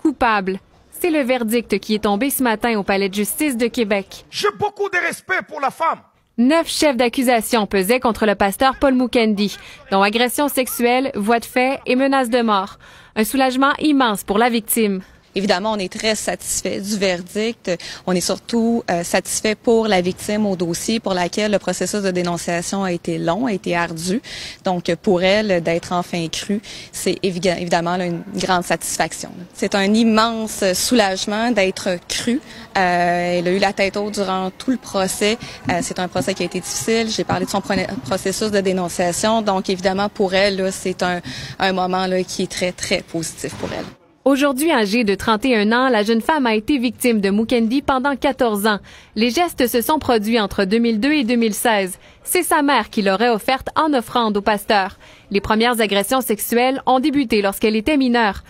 coupable. C'est le verdict qui est tombé ce matin au Palais de justice de Québec. J'ai beaucoup de respect pour la femme. 9 chefs d'accusation pesaient contre le pasteur Paul Mukendi, dont agression sexuelle, voies de fait et menaces de mort. Un soulagement immense pour la victime. Évidemment, on est très satisfait du verdict. On est surtout satisfait pour la victime au dossier pour laquelle le processus de dénonciation a été long, a été ardu. Donc, pour elle, d'être enfin crue, c'est évidemment là, une grande satisfaction. C'est un immense soulagement d'être crue. Elle a eu la tête haute durant tout le procès. C'est un procès qui a été difficile. J'ai parlé de son processus de dénonciation. Donc, évidemment, pour elle, là, c'est un moment là, qui est très, très positif pour elle. Aujourd'hui âgée de 31 ans, la jeune femme a été victime de Mukendi pendant 14 ans. Les gestes se sont produits entre 2002 et 2016. C'est sa mère qui l'aurait offerte en offrande au pasteur. Les premières agressions sexuelles ont débuté lorsqu'elle était mineure.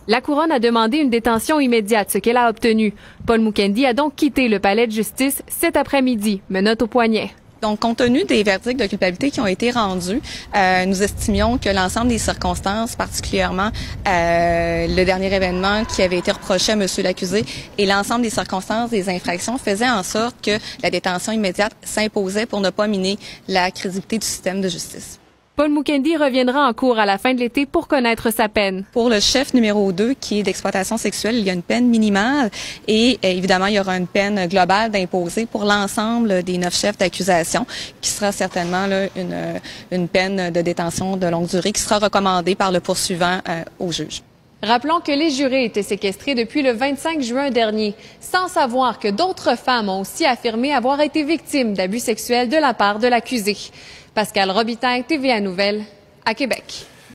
La couronne a demandé une détention immédiate, ce qu'elle a obtenu. Paul Mukendi a donc quitté le palais de justice cet après-midi, menottes au poignet. Donc, compte tenu des verdicts de culpabilité qui ont été rendus, nous estimions que l'ensemble des circonstances, particulièrement le dernier événement qui avait été reproché à monsieur l'accusé et l'ensemble des circonstances des infractions faisaient en sorte que la détention immédiate s'imposait pour ne pas miner la crédibilité du système de justice. Paul Mukendi reviendra en cours à la fin de l'été pour connaître sa peine. Pour le chef numéro 2, qui est d'exploitation sexuelle, il y a une peine minimale et évidemment, il y aura une peine globale d'imposer pour l'ensemble des 9 chefs d'accusation, qui sera certainement là, une peine de détention de longue durée qui sera recommandée par le poursuivant au juge. Rappelons que les jurés étaient séquestrés depuis le 25 juin dernier, sans savoir que d'autres femmes ont aussi affirmé avoir été victimes d'abus sexuels de la part de l'accusé. Pascal Robitaille, TVA Nouvelles, à Québec.